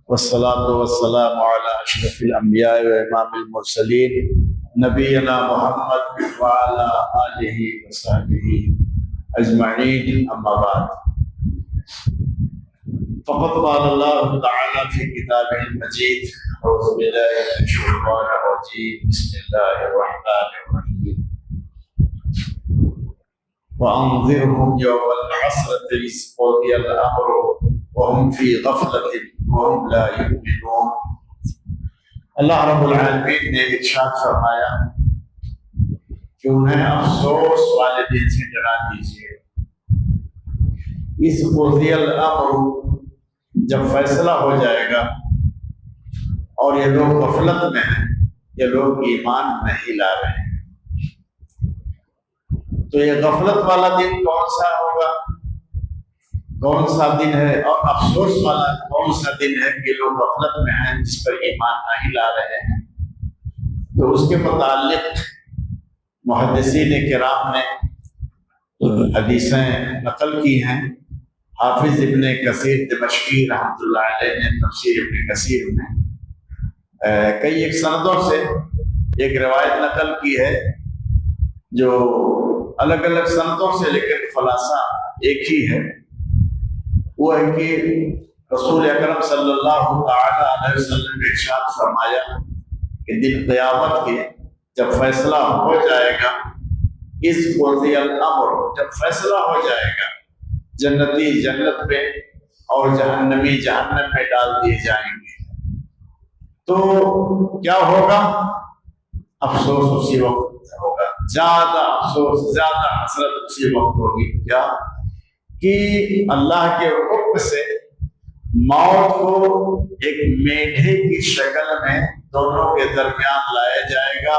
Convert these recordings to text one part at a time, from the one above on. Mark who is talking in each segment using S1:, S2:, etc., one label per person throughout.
S1: والصلاة والسلام على أشرف الأنبياء وإمام المرسلين نبينا محمد وعلى آله وصحبه أجمعين، أما بعد. فقد قال الله تعالى في كتابه المجيد: أعوذ بالله من الشيطان الرجيم، بسم الله الرحمن الرحيم. وأنذرهم يوم العسرة إذ قضي الأمر وهم في غفلة وهم لا يؤمنون. اللہ رب العالمین نے ارشاد فرمایا کہ انہیں افسوس والے دن سے ڈرا دیجیے، اس قضی الامر، جب فیصلہ ہو جائے گا اور یہ لوگ غفلت میں ہیں، یہ لوگ ایمان نہیں لا رہے ہیں. تو یہ غفلت والا دن کون سا ہوگا، کون سا دن ہے، اور افسوس والا کون سا دن ہے کہ لوگ غفلت میں ہیں جس پر ایمان نہیں لا رہے ہیں. تو اس کے متعلق محدثین کرام نے حدیثیں نقل کی ہیں. حافظ ابن کثیر دمشقی رحمۃ اللہ علیہ نے تفسیر ابن کثیر میں کئی ایک سندوں سے ایک روایت نقل کی ہے جو الگ الگ سندوں سے، لیکن خلاصہ ایک ہی ہے. وہ ہے کہ رسول اکرم صلی اللہ تعالی علیہ وسلم نے ارشاد فرمایا کہ دن قیامت کے جب فیصلہ ہو جائے گا، اس قضی الامر، جب فیصلہ ہو جائے گا، جنتی جنت میں اور جہنمی جہنم میں ڈال دیے جائیں گے، تو کیا ہوگا؟ افسوس اسی وقت ہوگا، زیادہ افسوس، زیادہ حسرت اسی وقت ہوگی. کیا کہ اللہ کے حکم سے موت کو ایک میڈھے کی شکل میں دونوں کے درمیان لایا جائے گا،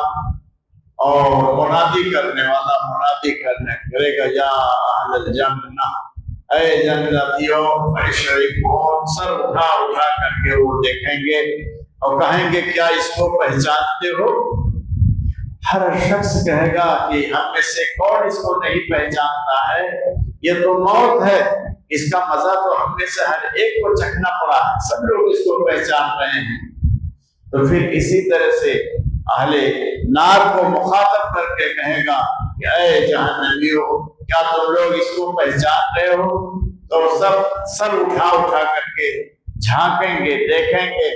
S1: اور منادی کرنے والا منادی کرے گا: یا اہل الجنہ، اے جنتیوں، اے شریکوں. سر اٹھا اٹھا کر کے وہ دیکھیں گے اور کہیں گے: کیا اس کو پہچانتے ہو؟ ہر شخص کہے گا کہ ہم میں سے کون اس کو نہیں پہچانتا ہے، یہ تو موت ہے، اس کا مزہ تو ہم میں سے ہر ایک کو چکھنا پڑا، سب لوگ اس کو پہچان رہے ہیں. تو پھر اسی طرح سے اہل نار کو مخاطب کر کے کہے گا کہ اے جہنمیوں، کیا تم لوگ اس کو پہچان رہے ہو؟ تو سب سر اٹھا اٹھا کر کے جھانکیں گے، دیکھیں گے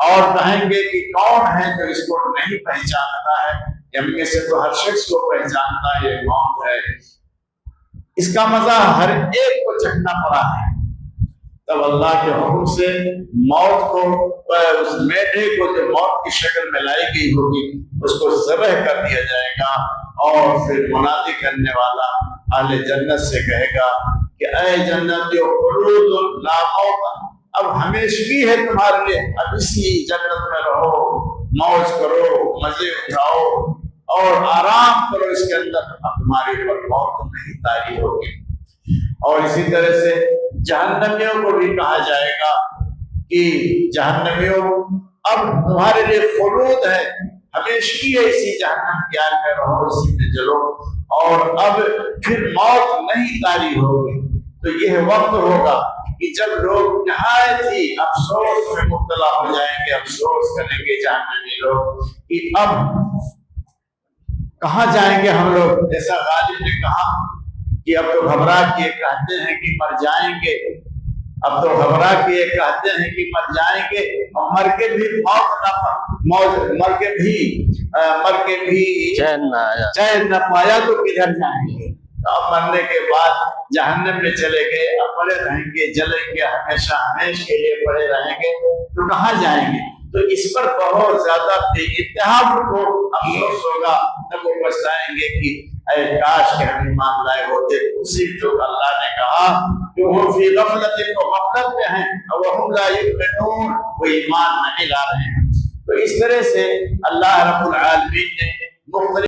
S1: اور کہیں گے کہ کون ہے جو اس کو نہیں پہچانتا ہے؟ ہم میں سے تو ہر شخص کو پہچانتا ہے، یہ موت ہے، اس کا مزہ ہر ایک کو چکھنا پڑا ہے. تب اللہ کے حکم سے موت کو، اس میڈے کو جو موت کی شکل میں لائی گئی ہوگی، اس کو ذبح کر دیا جائے گا، اور پھر منادی کرنے والا اہل جنت سے کہے گا کہ اے جنتیوں، خلود لا موت، اب ہمیشگی ہے تمہارے لیے، اب اسی جنت میں رہو، موج کرو، مزے اٹھاؤ اور آرام کرو اس کے اندر، اب تمہاری پر موت نہیں طاری ہوگی. اور اسی طرح سے جہنمیوں کو بھی کہا جائے گا کہ جہنمیوں، اب تمہارے لیے خلود ہے، ہمیشگی ہے، اسی جہنم کے آگ میں رہو، اسی میں جلو، اور اب پھر موت نہیں طاری ہوگی. تو یہ وقت ہوگا کہ جب لوگ نہایت ہی افسوس میں مبتلا ہو جائیں گے، افسوس کریں گے جہنمی لوگ کہ اب کہاں جائیں گے ہم لوگ. جیسا غالب نے کہا کہ اب تو گھبرا کے کہتے ہیں کہ مر جائیں گے، اب تو گھبرا کے کہتے ہیں کہ مر جائیں گے، اور مر کے بھی مر کے بھی چین نہ پایا تو کدھر جائیں گے. اب مرنے کے بعد جہنم میں چلے گئے، اب پڑے رہیں گے، جلیں گے، ہمیشہ ہمیشہ کے لیے پڑے رہیں گے، تو کہاں جائیں گے؟ تو اس پر بہت زیادہ بے انتہا کو افسوس ہوگا. تب وہ پچھتائیں گے کہ اے کاش کہ ہم ایمان لائے ہوتے. اسی جو اللہ نے کہا کہ وہ فی غفلت، کو غفلت میں ہیں، اور وہ لا یؤمنون، وہ ایمان نہیں لا رہے ہیں. تو اس طرح سے اللہ رب العالمین نے مختلف